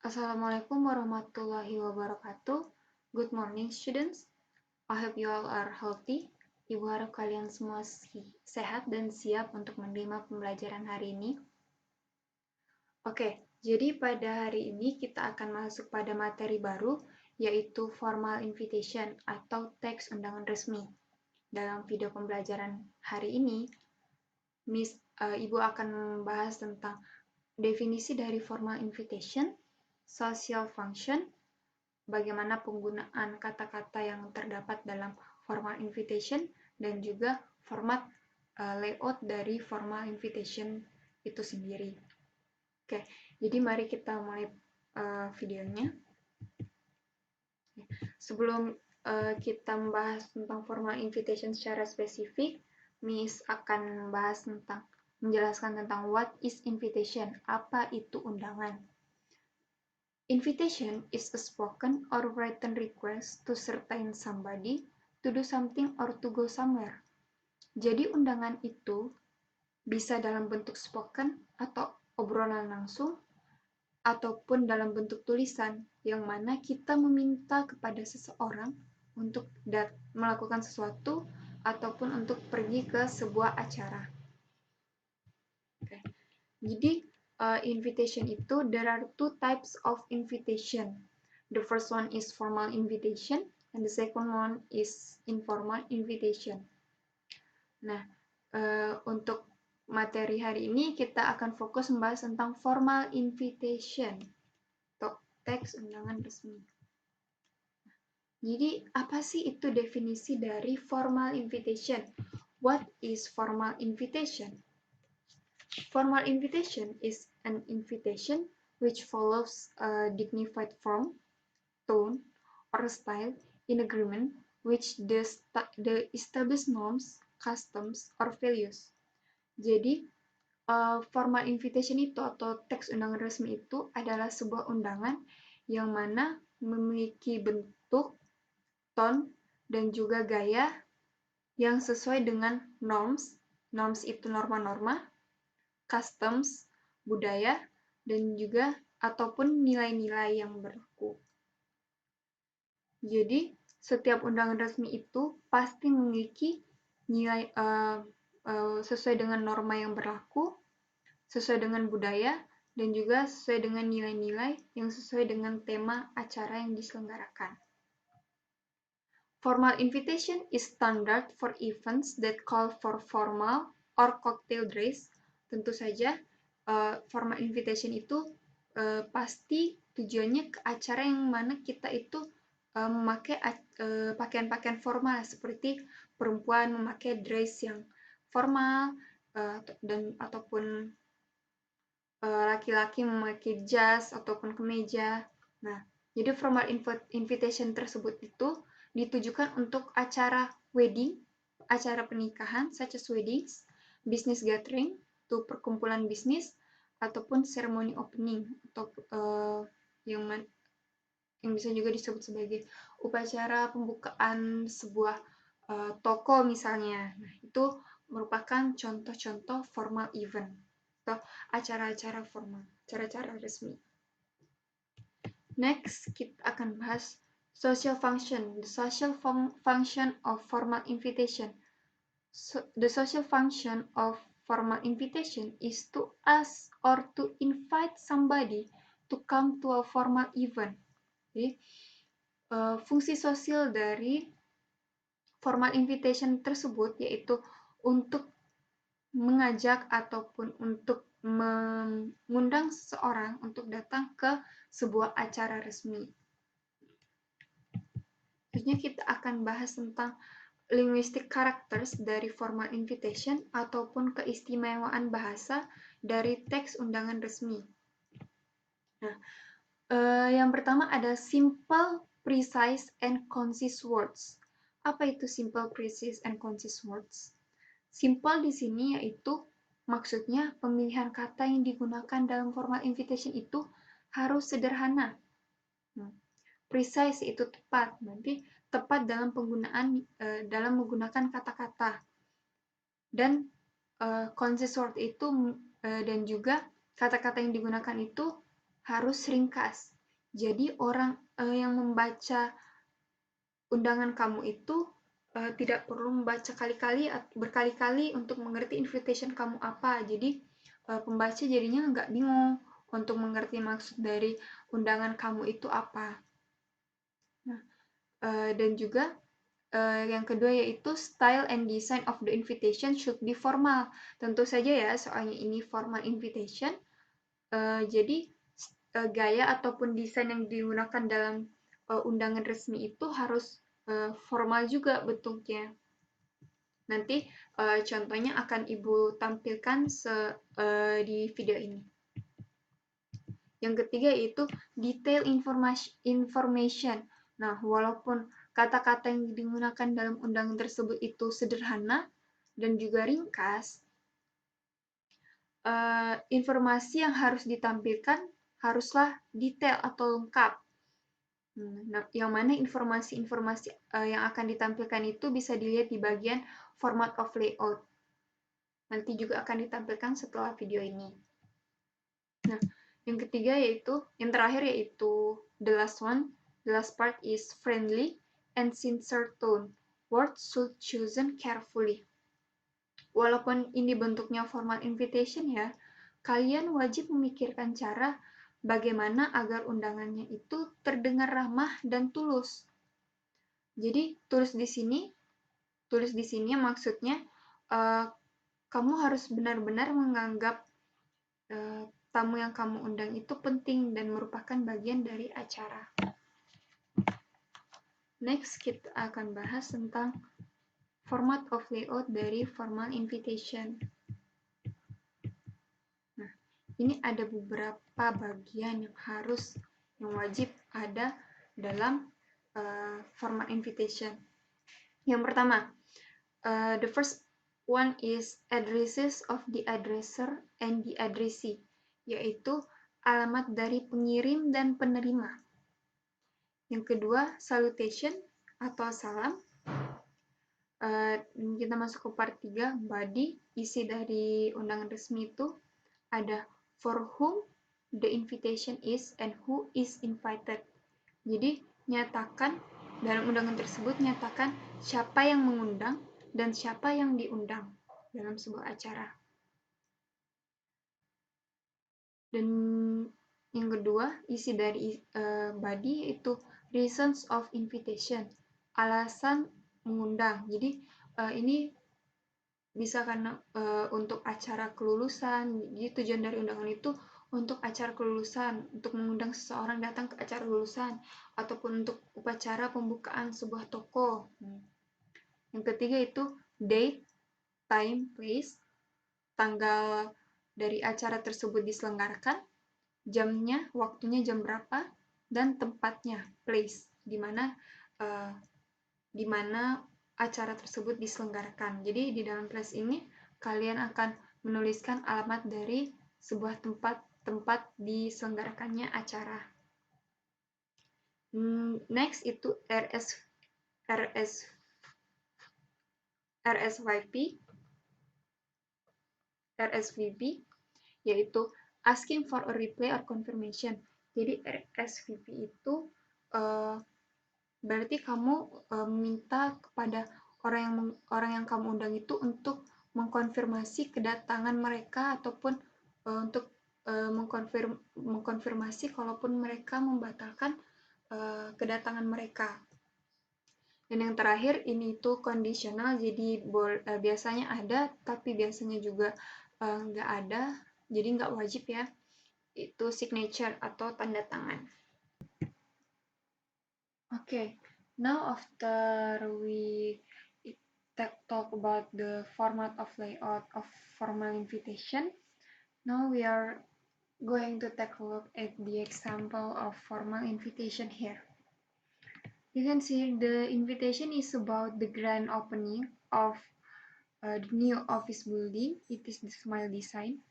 Assalamualaikum warahmatullahi wabarakatuh. Good morning, students. I hope you all are healthy. Ibu harap kalian semua sehat dan siap untuk menerima pembelajaran hari ini. Oke, jadi pada hari ini kita akan masuk pada materi baru, yaitu formal invitation atau teks undangan resmi. Dalam video pembelajaran hari ini, Ibu akan membahas tentang definisi dari formal invitation, social function, bagaimana penggunaan kata-kata yang terdapat dalam formal invitation, dan juga format layout dari formal invitation itu sendiri. Oke, jadi mari kita mulai videonya. Sebelum kita membahas tentang formal invitation secara spesifik, Miss akan menjelaskan tentang what is invitation, apa itu undangan. Invitation is a spoken or written request to certain somebody to do something or to go somewhere. Jadi undangan itu bisa dalam bentuk spoken atau obrolan langsung, ataupun dalam bentuk tulisan, yang mana kita meminta kepada seseorang untuk melakukan sesuatu ataupun untuk pergi ke sebuah acara. Okay. Jadi invitation itu, there are two types of invitation. The first one is formal invitation, and the second one is informal invitation. Nah, untuk materi hari ini kita akan fokus membahas tentang formal invitation atau teks undangan resmi. Jadi, apa sih itu definisi dari formal invitation? What is formal invitation? Formal invitation is an invitation which follows a dignified form, tone, or style in agreement with the established norms, customs, or values. Jadi, formal invitation itu atau teks undangan resmi itu adalah sebuah undangan yang mana memiliki bentuk, tone, dan juga gaya yang sesuai dengan norms. Norms itu norma-norma, customs, budaya, dan juga ataupun nilai-nilai yang berlaku. Jadi, setiap undangan resmi itu pasti memiliki nilai sesuai dengan norma yang berlaku, sesuai dengan budaya, dan juga sesuai dengan nilai-nilai yang sesuai dengan tema acara yang diselenggarakan. Formal invitation is standard for events that call for formal or cocktail dress. Tentu saja, formal invitation itu pasti tujuannya ke acara yang mana kita itu memakai pakaian-pakaian formal, seperti perempuan memakai dress yang formal, ataupun laki-laki memakai jas ataupun kemeja. Nah, jadi formal invitation tersebut itu ditujukan untuk acara wedding, acara pernikahan, such as weddings, business gathering, itu perkumpulan bisnis, ataupun ceremony opening, atau yang bisa juga disebut sebagai upacara pembukaan sebuah toko misalnya. Nah, itu merupakan contoh-contoh formal event atau acara-acara formal, acara-acara resmi. Next, kita akan bahas social function, the social function of formal invitation. The social function of formal invitation is to ask or to invite somebody to come to a formal event. Jadi, fungsi sosial dari formal invitation tersebut yaitu untuk mengajak ataupun untuk mengundang seseorang untuk datang ke sebuah acara resmi. Selanjutnya kita akan bahas tentang linguistic characters dari formal invitation ataupun keistimewaan bahasa dari teks undangan resmi. Nah, yang pertama ada simple, precise, and concise words. Apa itu simple, precise, and concise words? Simple di sini yaitu maksudnya pemilihan kata yang digunakan dalam formal invitation itu harus sederhana. Precise itu tepat, berarti tepat dalam penggunaan dalam menggunakan kata-kata. Dan concise word itu dan juga kata-kata yang digunakan itu harus ringkas. Jadi orang yang membaca undangan kamu itu tidak perlu membaca berkali-kali untuk mengerti invitation kamu apa. Jadi pembaca jadinya nggak bingung untuk mengerti maksud dari undangan kamu itu apa. Nah, dan juga yang kedua yaitu style and design of the invitation should be formal. Tentu saja ya, soalnya ini formal invitation. Jadi gaya ataupun desain yang digunakan dalam undangan resmi itu harus formal juga bentuknya. Nanti contohnya akan Ibu tampilkan di video ini. Yang ketiga yaitu detail information. Nah, walaupun kata-kata yang digunakan dalam undangan tersebut itu sederhana dan juga ringkas, informasi yang harus ditampilkan haruslah detail atau lengkap. Nah, yang mana informasi-informasi yang akan ditampilkan itu bisa dilihat di bagian format of layout. Nanti juga akan ditampilkan setelah video ini. Nah, yang terakhir yaitu the last part is friendly and sincere tone. Words should chosen carefully. Walaupun ini bentuknya formal invitation ya, kalian wajib memikirkan cara bagaimana agar undangannya itu terdengar ramah dan tulus. Jadi tulis di sini maksudnya kamu harus benar-benar menganggap tamu yang kamu undang itu penting dan merupakan bagian dari acara. Next, kita akan bahas tentang format of layout dari formal invitation. Nah, ini ada beberapa bagian yang wajib ada dalam formal invitation. Yang pertama, the first one is addresses of the addresser and the addressee, yaitu alamat dari pengirim dan penerima. Yang kedua, salutation atau salam. Kita masuk ke part 3, body. Isi dari undangan resmi itu ada for whom the invitation is and who is invited. Jadi, nyatakan dalam undangan tersebut, nyatakan siapa yang mengundang dan siapa yang diundang dalam sebuah acara. Dan yang kedua, isi dari body yaitu reasons of invitation, alasan mengundang. Jadi ini bisa karena untuk acara kelulusan. Jadi tujuan dari undangan itu untuk acara kelulusan, untuk mengundang seseorang datang ke acara kelulusan, ataupun untuk upacara pembukaan sebuah toko. Yang ketiga itu date, time, place, tanggal dari acara tersebut diselenggarakan, jamnya, waktunya jam berapa, dan tempatnya, place, di mana acara tersebut diselenggarakan. Jadi di dalam place ini kalian akan menuliskan alamat dari sebuah tempat diselenggarakannya acara. Next itu RSVP, yaitu asking for a reply or confirmation. Jadi RSVP itu berarti kamu minta kepada orang yang kamu undang itu untuk mengkonfirmasi kedatangan mereka ataupun untuk mengkonfirmasi kalaupun mereka membatalkan kedatangan mereka. Dan yang terakhir ini itu kondisional, jadi biasanya ada tapi biasanya juga nggak ada, jadi nggak wajib ya. Itu signature atau tanda tangan. Okay, now after we talk about the format of layout of formal invitation, now we are going to take a look at the example of formal invitation here. You can see the invitation is about the grand opening of the new office building. It is the smile design.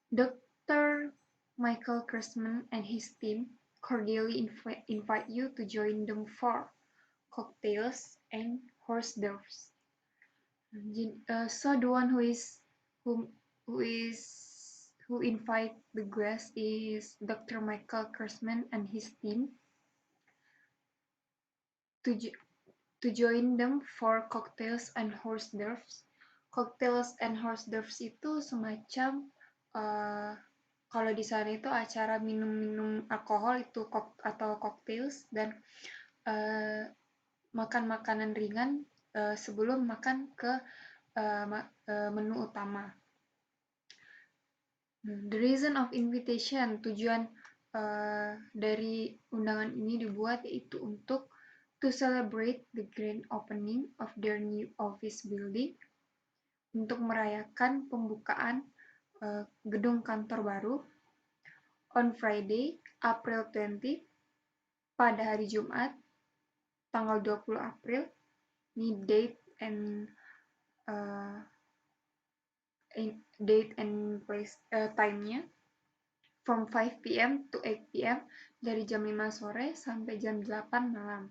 Dr. Michael Cressman and his team cordially invite you to join them for cocktails and hors d'oeuvres. So the one who who invite the guest is Dr. Michael Kersman and his team to join them for cocktails and hors d'oeuvres. Cocktails and hors d'oeuvres itu semacam kalau di sana itu acara minum-minum alkohol itu atau cocktails dan makan makanan ringan sebelum makan ke menu utama. The reason of invitation, tujuan dari undangan ini dibuat yaitu untuk to celebrate the grand opening of their new office building, untuk merayakan pembukaan gedung kantor baru on Friday, April 20, pada hari Jumat, tanggal 20 April. Ini date and place time-nya from 5 p.m. to 8 p.m. dari jam 5 sore sampai jam 8 malam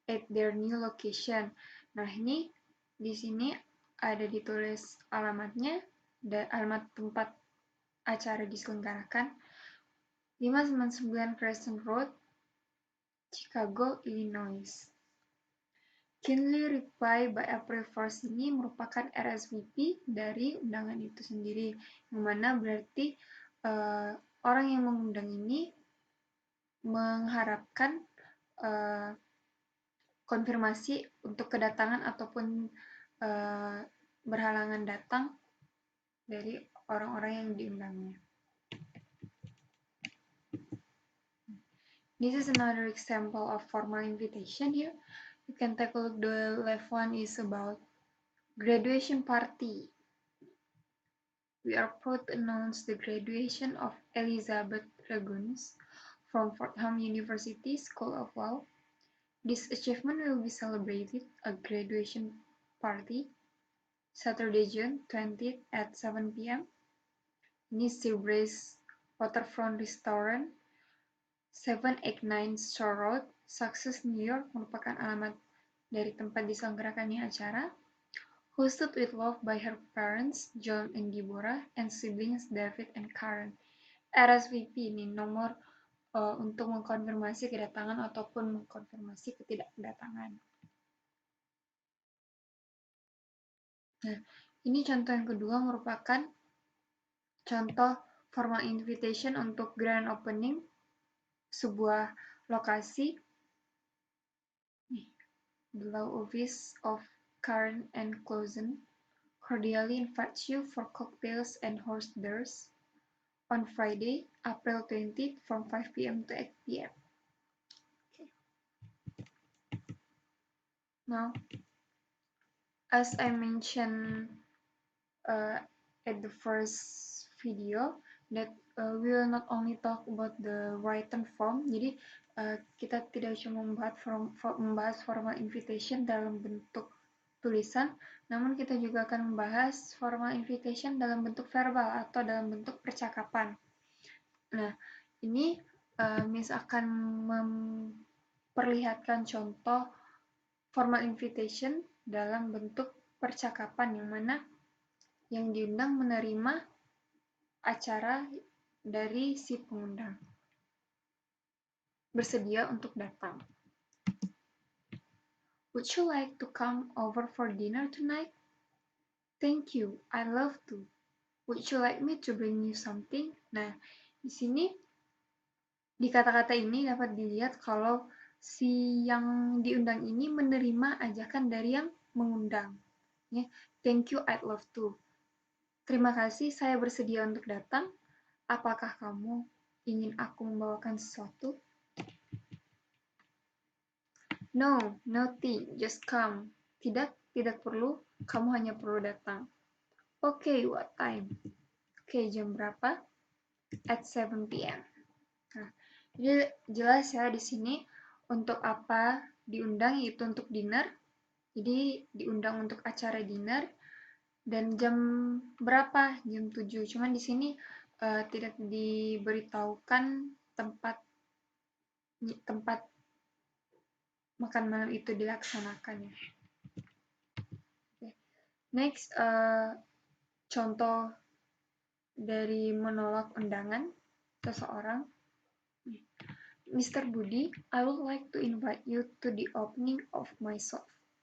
at their new location. Nah, ini di sini ada ditulis alamatnya dan alamat tempat acara diselenggarakan 599 Crescent Road, Chicago, Illinois. Kindly reply by April 1st ini merupakan RSVP dari undangan itu sendiri, yang mana berarti orang yang mengundang ini mengharapkan konfirmasi untuk kedatangan ataupun berhalangan datang dari orang-orang yang diundangnya. This is another example of formal invitation here. You can take a look. The left one is about graduation party. We are proud to announce the graduation of Elizabeth Raguns from Fordham University School of Law. This achievement will be celebrated at graduation party Saturday, June 20th at 7 p.m. in Seabrace Waterfront Restaurant, 789 Shore Road, Sussex, New York, merupakan alamat dari tempat diselenggarakannya acara. Hosted with love by her parents, John and Deborah, and siblings David and Karen. RSVP ini nomor untuk mengkonfirmasi kedatangan ataupun mengkonfirmasi ketidakdatangan. Nah, ini contoh yang kedua merupakan contoh formal invitation untuk grand opening sebuah lokasi. The law office of Karen and Clausen cordially invites you for cocktails and hors d'oeuvres on Friday, April 20th from 5 p.m. to 8 p.m. Okay. Now, as I mentioned at the first video, that we will not only talk about the written form. Jadi kita tidak cuma membahas formal invitation dalam bentuk tulisan, namun kita juga akan membahas formal invitation dalam bentuk verbal atau dalam bentuk percakapan. Nah, ini Miss akan memperlihatkan contoh formal invitation dalam bentuk percakapan yang mana yang diundang menerima acara dari si pengundang, bersedia untuk datang. Would you like to come over for dinner tonight? Thank you, I love to. Would you like me to bring you something? Nah, di sini di kata-kata ini dapat dilihat kalau si yang diundang ini menerima ajakan dari yang mengundang. Ya, thank you, I'd love to. Terima kasih, saya bersedia untuk datang. Apakah kamu ingin aku membawakan sesuatu? No, nothing, just come. Tidak perlu, kamu hanya perlu datang. Okay, what time? Okay, jam berapa? At 7 p.m. Nah, jadi jelas ya di sini untuk apa diundang, yaitu untuk dinner. Jadi diundang untuk acara dinner dan jam berapa? Jam 7. Cuman di sini tidak diberitahukan tempat makan malam itu dilaksanakan ya. Okay. Next, contoh dari menolak undangan seseorang. Mr. Budi, I would like to invite you to the opening of my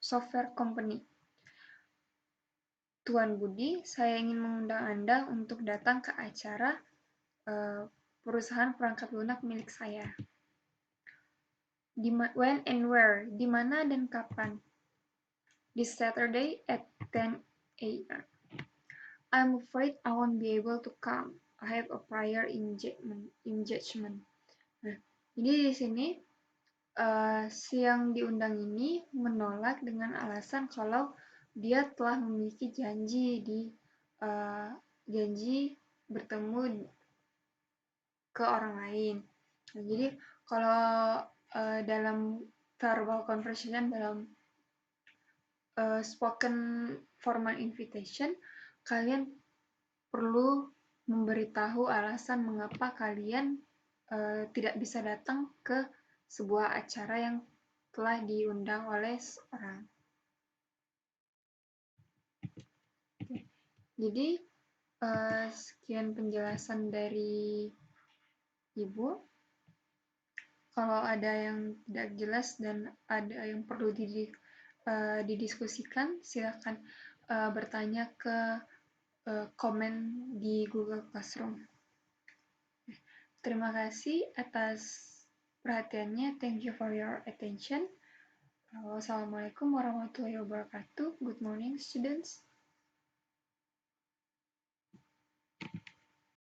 software company. Tuan Budi, saya ingin mengundang Anda untuk datang ke acara perusahaan perangkat lunak milik saya. When and where? Di mana dan kapan? This Saturday at 10 a.m. I'm afraid I won't be able to come. I have a prior engagement. Nah, jadi di sini si yang diundang ini menolak dengan alasan kalau dia telah memiliki janji bertemu ke orang lain. Nah, jadi kalau dalam verbal conversation, dalam spoken formal invitation, kalian perlu memberitahu alasan mengapa kalian tidak bisa datang ke sebuah acara yang telah diundang oleh seorang. Jadi sekian penjelasan dari Ibu. Kalau ada yang tidak jelas dan ada yang perlu didiskusikan, silakan bertanya ke komen di Google Classroom. Terima kasih atas perhatiannya. Thank you for your attention. Wassalamualaikum warahmatullahi wabarakatuh. Good morning, students.